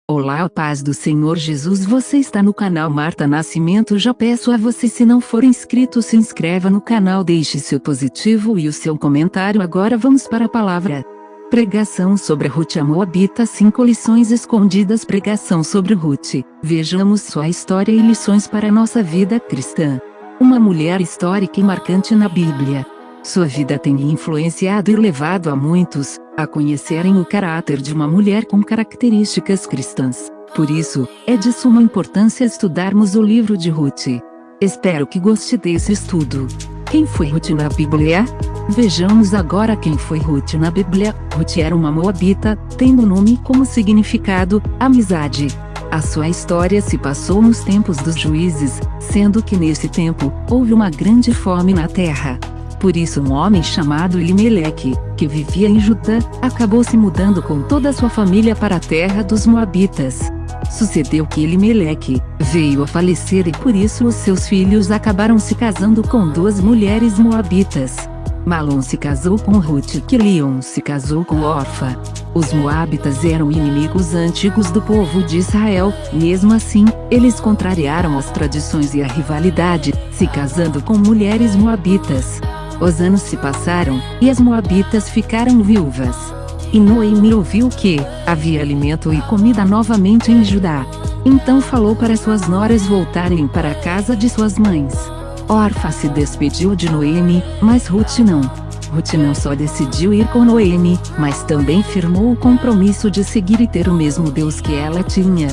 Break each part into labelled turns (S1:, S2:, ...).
S1: Olá, a paz do Senhor Jesus, você está no canal Marta Nascimento. Já peço a você, se não for inscrito, se inscreva no canal, deixe seu positivo e o seu comentário. Agora vamos para a palavra. Pregação sobre Ruth a Moabita, 5 lições escondidas. Pregação sobre Ruth. Vejamos sua história e lições para a nossa vida cristã. Uma mulher histórica e marcante na Bíblia. Sua vida tem influenciado e levado a muitos a conhecerem o caráter de uma mulher com características cristãs. Por isso, é de suma importância estudarmos o livro de Ruth. Espero que goste desse estudo. Quem foi Ruth na Bíblia? Vejamos agora quem foi Ruth na Bíblia. Ruth era uma moabita, tendo o nome como significado amizade. A sua história se passou nos tempos dos juízes, sendo que nesse tempo houve uma grande fome na terra. Por isso um homem chamado Elimeleque, que vivia em Judá, acabou se mudando com toda a sua família para a terra dos Moabitas. Sucedeu que Elimeleque veio a falecer e por isso os seus filhos acabaram se casando com 2 mulheres moabitas. Malom se casou com Ruth e Quilion se casou com Orfa. Os moabitas eram inimigos antigos do povo de Israel. Mesmo assim, eles contrariaram as tradições e a rivalidade, se casando com mulheres moabitas. Os anos se passaram, e as moabitas ficaram viúvas. E Noemi ouviu que havia alimento e comida novamente em Judá. Então falou para suas noras voltarem para a casa de suas mães. Orfa se despediu de Noemi, mas Ruth não. Ruth não só decidiu ir com Noemi, mas também firmou o compromisso de seguir e ter o mesmo Deus que ela tinha,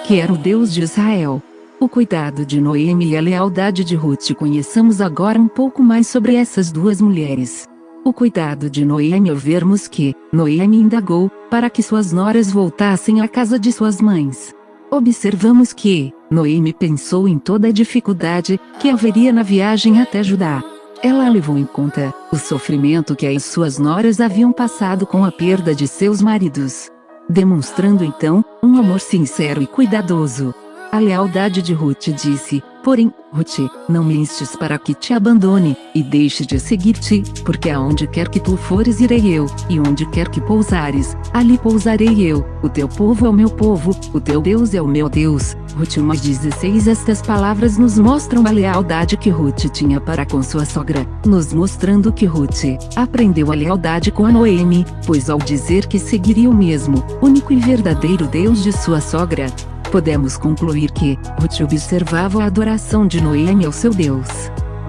S1: que era o Deus de Israel. O cuidado de Noemi e a lealdade de Ruth. Conheçamos agora um pouco mais sobre essas 2 mulheres. O cuidado de Noemi. Ao vermos que Noemi indagou para que suas noras voltassem à casa de suas mães, observamos que Noemi pensou em toda a dificuldade que haveria na viagem até Judá. Ela levou em conta o sofrimento que as suas noras haviam passado com a perda de seus maridos, demonstrando então um amor sincero e cuidadoso. A lealdade de Ruth disse, porém, Ruth, não me instes para que te abandone, e deixe de seguir-te, porque aonde quer que tu fores irei eu, e onde quer que pousares, ali pousarei eu. O teu povo é o meu povo, o teu Deus é o meu Deus. Ruth 1:16. Estas palavras nos mostram a lealdade que Ruth tinha para com sua sogra, nos mostrando que Ruth aprendeu a lealdade com a Noemi, pois ao dizer que seguiria o mesmo, único e verdadeiro Deus de sua sogra, podemos concluir que Ruth observava a adoração de Noemi ao seu Deus.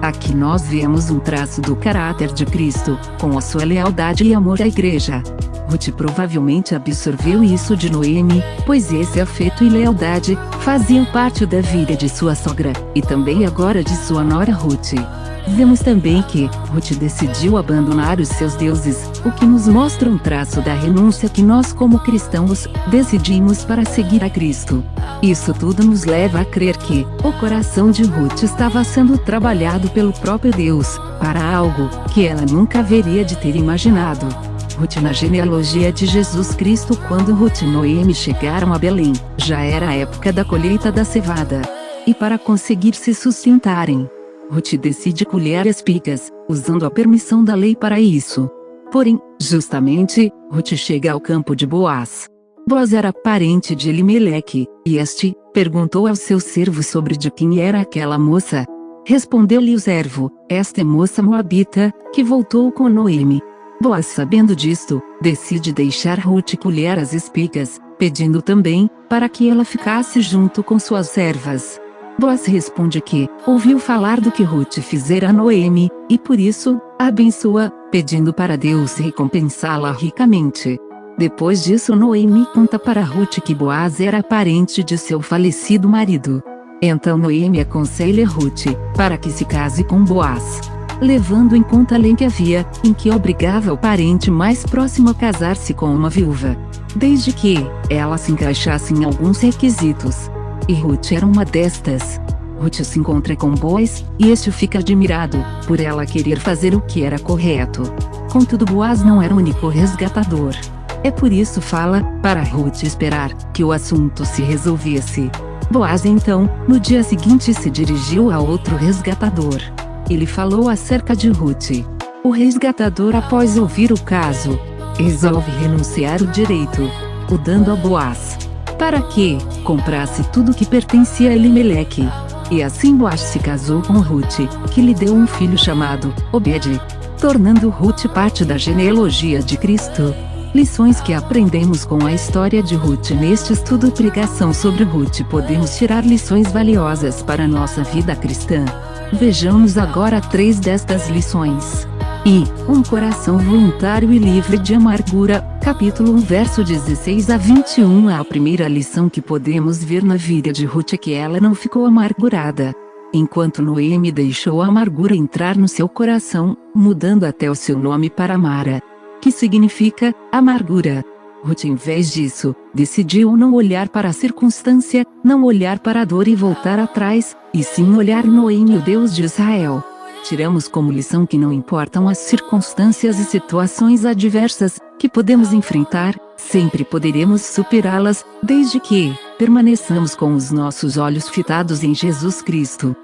S1: Aqui nós vemos um traço do caráter de Cristo, com a sua lealdade e amor à igreja. Ruth provavelmente absorveu isso de Noemi, pois esse afeto e lealdade faziam parte da vida de sua sogra, e também agora de sua nora Ruth. Vemos também que Ruth decidiu abandonar os seus deuses, o que nos mostra um traço da renúncia que nós como cristãos decidimos para seguir a Cristo. Isso tudo nos leva a crer que o coração de Ruth estava sendo trabalhado pelo próprio Deus, para algo que ela nunca haveria de ter imaginado. Ruth na genealogia de Jesus Cristo. Quando Ruth e Noemi chegaram a Belém, já era a época da colheita da cevada. E para conseguir se sustentarem, Ruth decide colher espigas, usando a permissão da lei para isso. Porém, justamente, Ruth chega ao campo de Boaz. Boaz era parente de Elimeleque, e este perguntou ao seu servo sobre de quem era aquela moça. Respondeu-lhe o servo, esta é moça moabita, que voltou com Noemi. Boaz, sabendo disto, decide deixar Ruth colher as espigas, pedindo também para que ela ficasse junto com suas servas. Boaz responde que ouviu falar do que Ruth fizera a Noemi, e por isso a abençoa, pedindo para Deus recompensá-la ricamente. Depois disso Noemi conta para Ruth que Boaz era parente de seu falecido marido. Então Noemi aconselha Ruth para que se case com Boaz, levando em conta a lei que havia, em que obrigava o parente mais próximo a casar-se com uma viúva, desde que ela se encaixasse em alguns requisitos. E Ruth era uma destas. Ruth se encontra com Boaz, e este fica admirado, por ela querer fazer o que era correto. Contudo, Boaz não era o único resgatador. É por isso fala para Ruth esperar que o assunto se resolvesse. Boaz então, no dia seguinte se dirigiu a outro resgatador. Ele falou acerca de Ruth. O resgatador, após ouvir o caso, resolve renunciar o direito, o dando a Boaz. para que comprasse tudo que pertencia a Elimeleque. E assim Boaz se casou com Ruth, que lhe deu um filho chamado Obed, tornando Ruth parte da genealogia de Cristo. Lições que aprendemos com a história de Ruth. Neste estudo Pregação sobre Ruth podemos tirar lições valiosas para a nossa vida cristã. Vejamos agora 3 destas lições. Um coração voluntário e livre de amargura, capítulo 1 verso 16 a 21. A primeira lição que podemos ver na vida de Ruth é que ela não ficou amargurada. Enquanto Noemi deixou a amargura entrar no seu coração, mudando até o seu nome para Mara, que significa amargura. Ruth, em vez disso, decidiu não olhar para a circunstância, não olhar para a dor e voltar atrás, e sim olhar Noemi, o Deus de Israel. Tiramos como lição que não importam as circunstâncias e situações adversas que podemos enfrentar, sempre poderemos superá-las, desde que permaneçamos com os nossos olhos fitados em Jesus Cristo.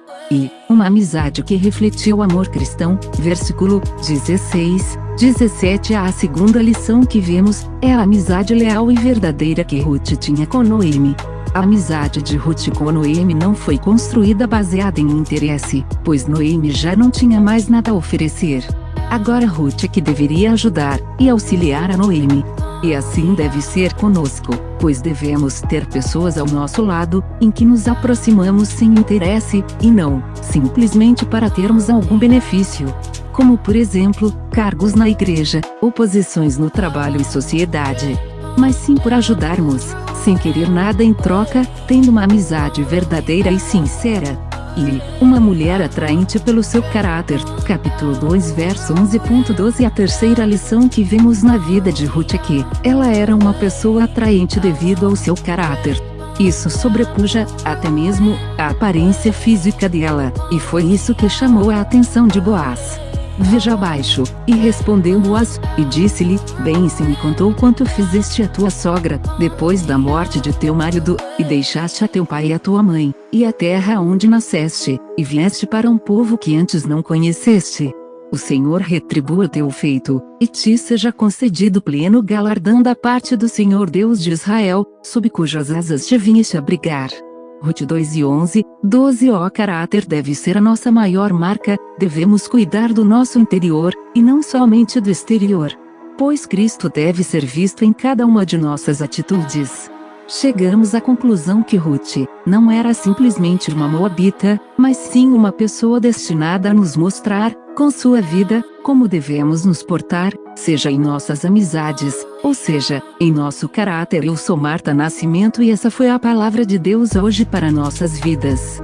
S1: Uma amizade que refletiu o amor cristão, versículo 16, 17. A segunda lição que vemos é a amizade leal e verdadeira que Ruth tinha com Noemi. A amizade de Ruth com Noemi não foi construída baseada em interesse, pois Noemi já não tinha mais nada a oferecer. Agora Ruth é que deveria ajudar e auxiliar a Noemi. E assim deve ser conosco, pois devemos ter pessoas ao nosso lado, em que nos aproximamos sem interesse, e não simplesmente para termos algum benefício. Como por exemplo, cargos na igreja, ou posições no trabalho e sociedade. Mas sim por ajudarmos, sem querer nada em troca, tendo uma amizade verdadeira e sincera. Uma mulher atraente pelo seu caráter, capítulo 2 verso 11.12. A terceira lição que vemos na vida de Ruth é que ela era uma pessoa atraente devido ao seu caráter. Isso sobrepuja, até mesmo, a aparência física dela, e foi isso que chamou a atenção de Boaz. Veja abaixo. E respondeu Boaz, e disse-lhe: Bem se me contou quanto fizeste a tua sogra, depois da morte de teu marido, e deixaste a teu pai e a tua mãe, e a terra onde nasceste, e vieste para um povo que antes não conheceste. O Senhor retribua teu feito, e te seja concedido pleno galardão da parte do Senhor Deus de Israel, sob cujas asas te vinhas abrigar. Ruth 2 e 11, 12. O caráter deve ser a nossa maior marca, devemos cuidar do nosso interior, e não somente do exterior. Pois Cristo deve ser visto em cada uma de nossas atitudes. Chegamos à conclusão que Ruth não era simplesmente uma moabita, mas sim uma pessoa destinada a nos mostrar, com sua vida, como devemos nos portar, seja em nossas amizades, ou seja, em nosso caráter. Eu sou Marta Nascimento e essa foi a palavra de Deus hoje para nossas vidas.